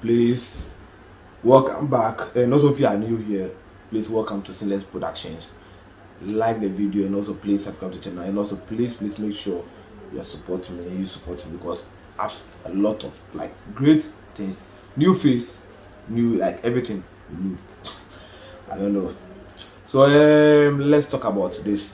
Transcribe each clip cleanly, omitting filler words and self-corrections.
Please welcome back, and also if you are new here, please welcome to Sinless Productions. Like the video and also please subscribe to the channel, and also please make sure you are supporting me. You support me because I have a lot of like great things, new face, new like everything new. I don't know. So let's talk about this.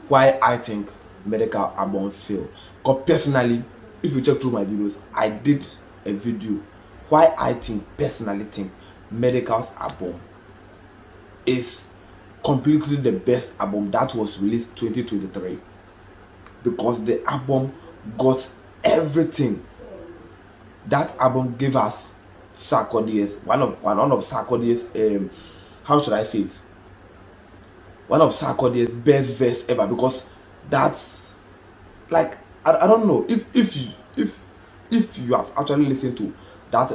Why I think medical album fail. Because personally, if you check through my videos, I did a video why I personally think Medical's album is completely the best album that was released 2023, because the album got everything. That album gave us Sarkodie's one of Sarkodie's how should I say it, one of Sarkodie's best verse ever, because that's like I don't know if you have actually listened to that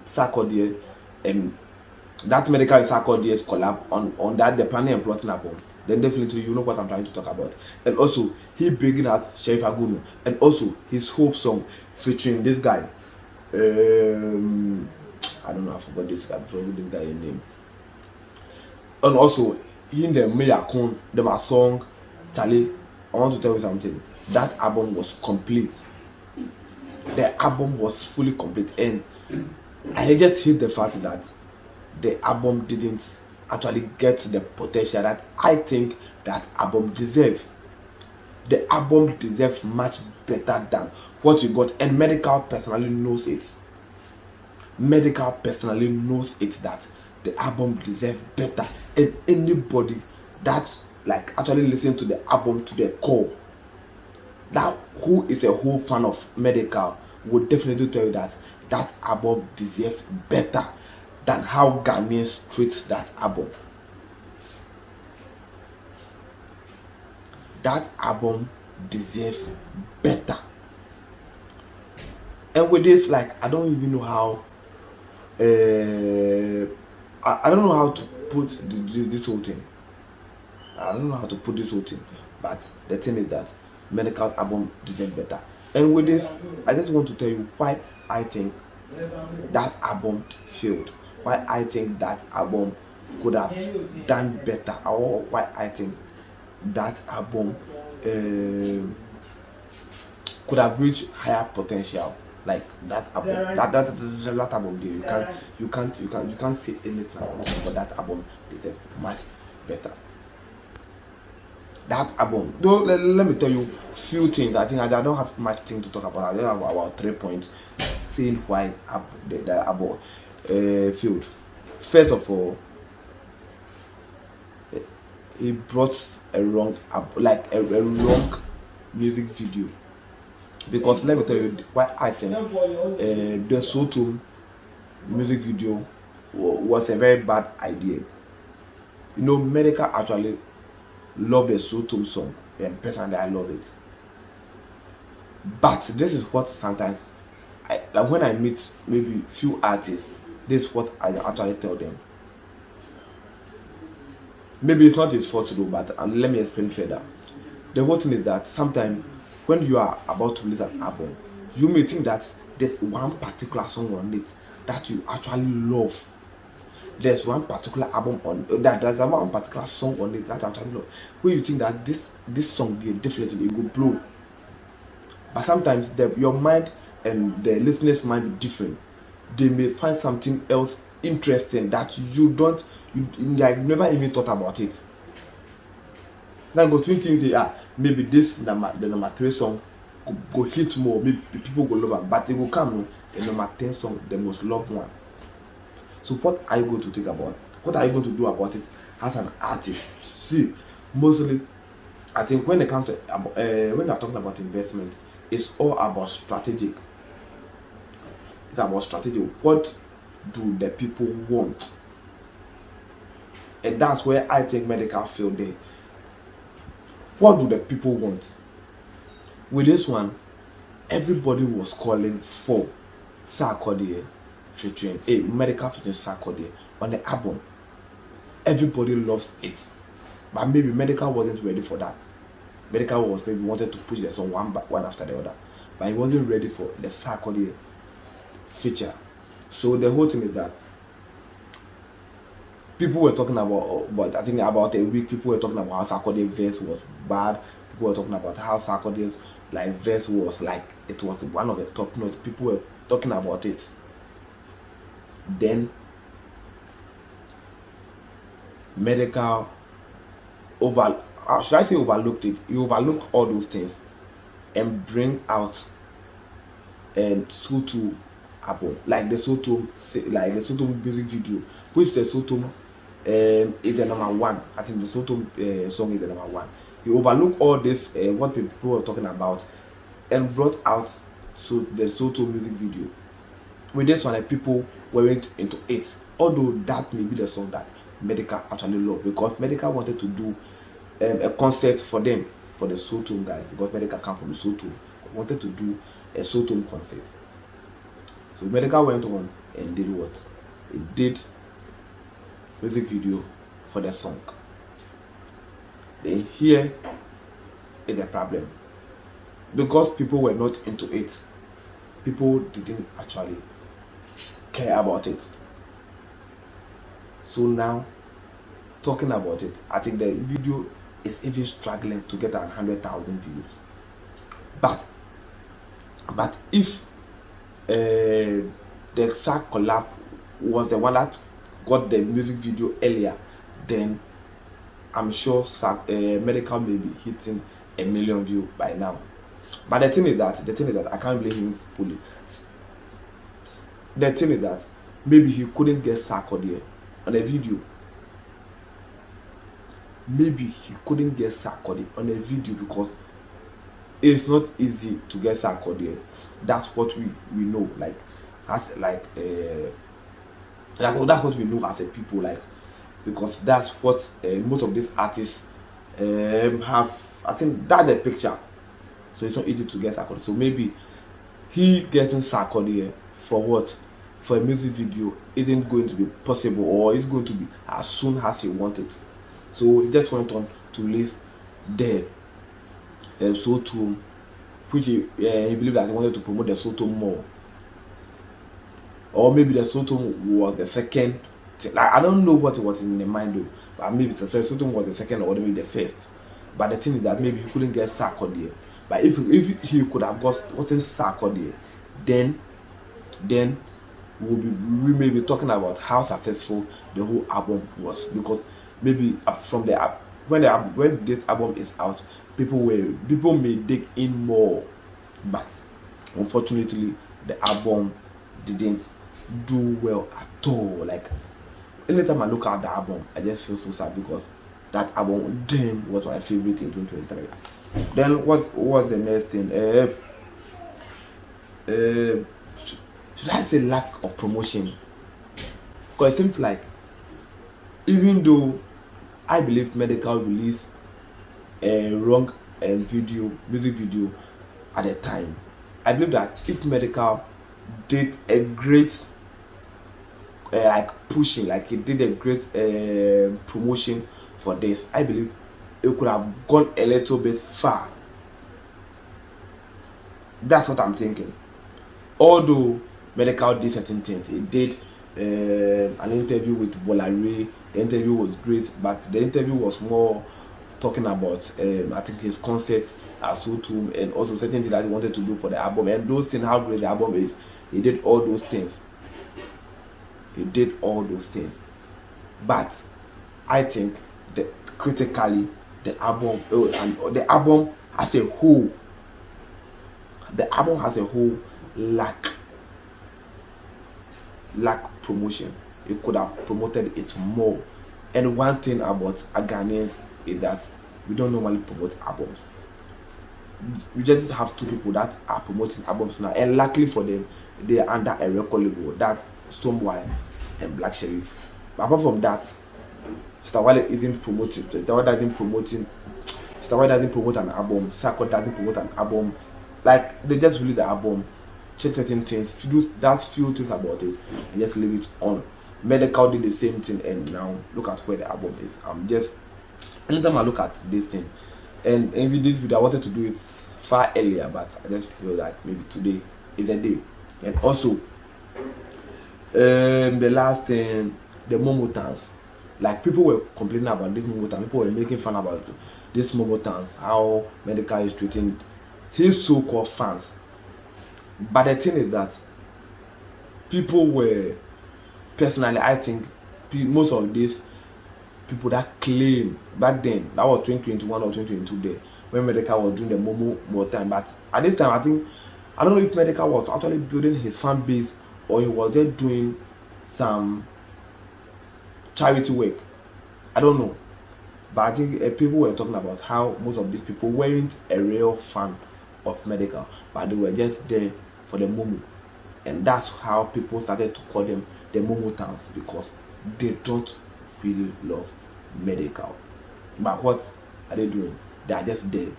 Sarkodie that Medical and Sarkodie's collab on that the Planning and Plotting album, then definitely you know what I'm trying to talk about. And also he bringing out Sheriff Aguno, and also his Hope song featuring this guy, I don't know, I forgot this guy name. And also in the Meyakon, the song Charlie, I want to tell you something. That album was complete. The album was fully complete, and I just hate the fact that the album didn't actually get the potential that I think that album deserves. The album deserves much better than what you got, and Medical personally knows it. Medical personally knows it that the album deserves better, and anybody that like actually listen to the album to the core, that who is a whole fan of Medical, would definitely tell you that that album deserves better than how Ghanaians treat that album. That album deserves better. And with this, like, I don't even know how I don't know how to put this whole thing. I don't know how to put this whole thing, but the thing is that Medical's album deserves better. And with this, I just want to tell you why I think that album failed, why I think that album could have done better, or why I think that album could have reached higher potential. Like that album, that album there, you can't say anything about it, but that album deserves much better. That album, though, let me tell you few things. I think I don't have much thing to talk about. I just have about 3 points saying why the album failed. First of all, he brought a wrong wrong music video. Because let me tell you why I think the Soto music video was a very bad idea. You know, Medical actually love the Soto song, and personally I love it. But this is what sometimes like when I meet maybe few artists, this is what I actually tell them. Maybe it's not his fault to do, but let me explain further. The whole thing is that sometimes when you are about to release an album, you may think that there's one particular song on it that you actually love. There's one particular album on that, there's one particular song on it that you actually love, where you think that this song definitely it will blow. But sometimes your mind and the listener's mind be different. They may find something else interesting that you like never even thought about it. Then go twin things say, maybe the number 3 song go hit more, maybe people go love it, but it will come the number 10 song, the most loved one. So what are you going to think about? What are you going to do about it as an artist? See, mostly I think when it comes to when you're talking about investment, it's all about strategic. It's about strategy. What do the people want? And that's where I think Medical failed there. What do the people want? With this one, everybody was calling for Sarkodie featuring Medical featuring Sarkodie on the album. Everybody loves it, but maybe Medical wasn't ready for that. Medikal was maybe wanted to push the song one after the other. but he wasn't ready for the Sarkodie feature. So the whole thing is that people were talking about, but I think about a week, people were talking about how Sarkodie verse was bad. People were talking about how Sarkodie's like verse was like it was one of the top notes. People were talking about it. Then Medikal should I say overlooked it? He overlooked all those things and bring out Soto album, like the Soto music video, which the Soto is the number one. I think the Soto song is the number one. He overlooked all this what people were talking about and brought out the Soto music video. With this one, like, people weren't into it. Although that may be the song that Medikal actually loved, because Medikal wanted to do a concert for them, for the Soto guys, because Medikal come from Soto, wanted to do a Soto concert. So Medikal went on and did what? He did music video for the song. Then here is the problem. Because people were not into it, people didn't actually care about it. So now, talking about it, I think the video is even struggling to get 100,000 views. But if the Sack collab was the one that got the music video earlier, then I'm sure Medikal may be hitting 1 million views by now. But the thing is that I can't blame him fully. The thing is that maybe he couldn't get Sarkodie on a video. Maybe he couldn't get Sarkodie on a video because it's not easy to get Sarkodie. That's what we know. Like, that's what we know as a people. Like, because that's what most of these artists have. I think that's the picture. So it's not easy to get Sarkodie. So maybe he getting Sarkodie for what? For a music video isn't going to be possible, or it's going to be as soon as he wanted. So he just went on to release the Soto, which he believed that he wanted to promote the Soto more. Or maybe the Soto was the second thing. Like, I don't know what was in the mind though, but maybe the Soto was the second or maybe the first. But the thing is that maybe he couldn't get Sarkodie. But if he could have gotten Sarkodie, then we may be talking about how successful the whole album was, because maybe from the when this album is out, people may dig in more. But unfortunately, the album didn't do well at all. Like, anytime I look at the album, I just feel so sad, because that album then was my favorite in 2023. Then what was the next thing? Should I say lack of promotion? Because it seems like, even though I believe Medikal released a wrong music video at the time, I believe that if Medikal did a great pushing, like he did a great promotion for this, I believe it could have gone a little bit far. That's what I'm thinking. Although Medikal did certain things, he did an interview with Bolare. The interview was great, but the interview was more talking about I think his concert at Soto, and also certain things that he wanted to do for the album, and those things, how great the album is. He did all those things. But I think that critically, the album as a whole, lack promotion. It could have promoted it more. And one thing about Ghanaians is that we don't normally promote albums. We just have two people that are promoting albums now, and luckily for them, they are under a record label. That's Stonebwoy and Black Sheriff. But apart from that, Stawale isn't promoting. Stawale doesn't promote an album. Sarkodie doesn't promote an album. Like, they just release the album, check certain things, that's few things about it, and just leave it on. Medikal did the same thing, and now look at where the album is. Anytime I look at this thing, and even this video, I wanted to do it far earlier, but I just feel that maybe today is a day. And also, the last thing, the momotans, like people were complaining about this momotan, people were making fun about this momotans, how Medical is treating his so-called fans. But the thing is that people were, personally, I think most of these people that claim back then, that was 2021 or 2022 there, when Medical was doing the Momo more time. But at this time, I think, I don't know if Medical was actually building his fan base or he was just doing some charity work. I don't know. But I think people were talking about how most of these people weren't a real fan of Medical, but they were just there for the Momo. And that's how people started to call them the Momotans, because they don't really love Medical. But what are they doing? They are just there.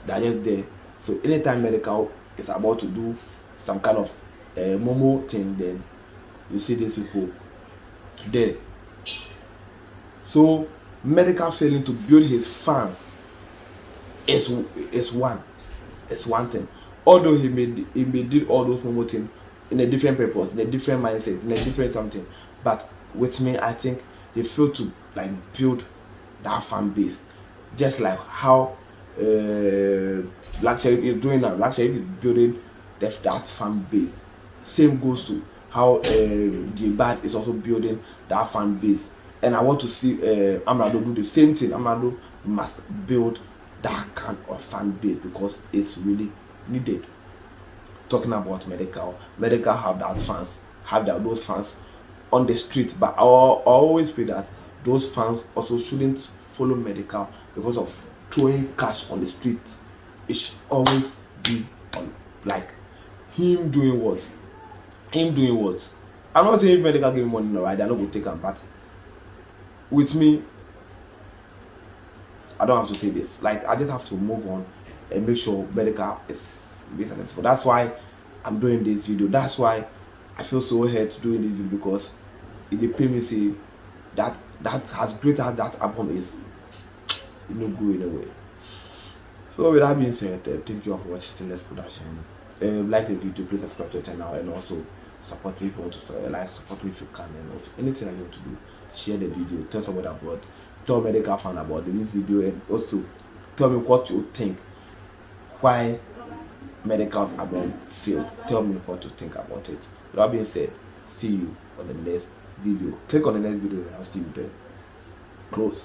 They are just there. So anytime Medical is about to do some kind of Momo thing, then you see these people there. So Medical failing to build his fans is one thing. Although he may did all those Momo things in a different purpose, in a different mindset, in a different something. But with me, I think he failed to like build that fan base, just like how Black Sheriff is doing now. Black Sheriff is building that fan base. Same goes to how J-Bad is also building that fan base. And I want to see Amrado do the same thing. Amrado must build that kind of fan base because it's really needed. Talking about Medical have those fans on the street, but I always pray that those fans also shouldn't follow Medical because of throwing cash on the street. It should always be on like him doing what. I'm not saying if Medical give me money, no, right? They're not going to take them, but with me, I don't have to say this. Like, I just have to move on and make sure Medical is successful. That's why I'm doing this video. That's why I feel so hurt doing this video, because it dey pain me say that as great as that album is, it no go anywhere. So with that being said, thank you all for watching Stainless Production. Like the video, please subscribe to the channel, and also support me if you want to support me if you can, and also anything I want to do, share the video, tell someone about, tell Medical fan about this video, and also tell me what you think, why Medical's album failed. Tell me what you think about it. With that being said, see you on the next video. Click on the next video and I'll see you there. Close.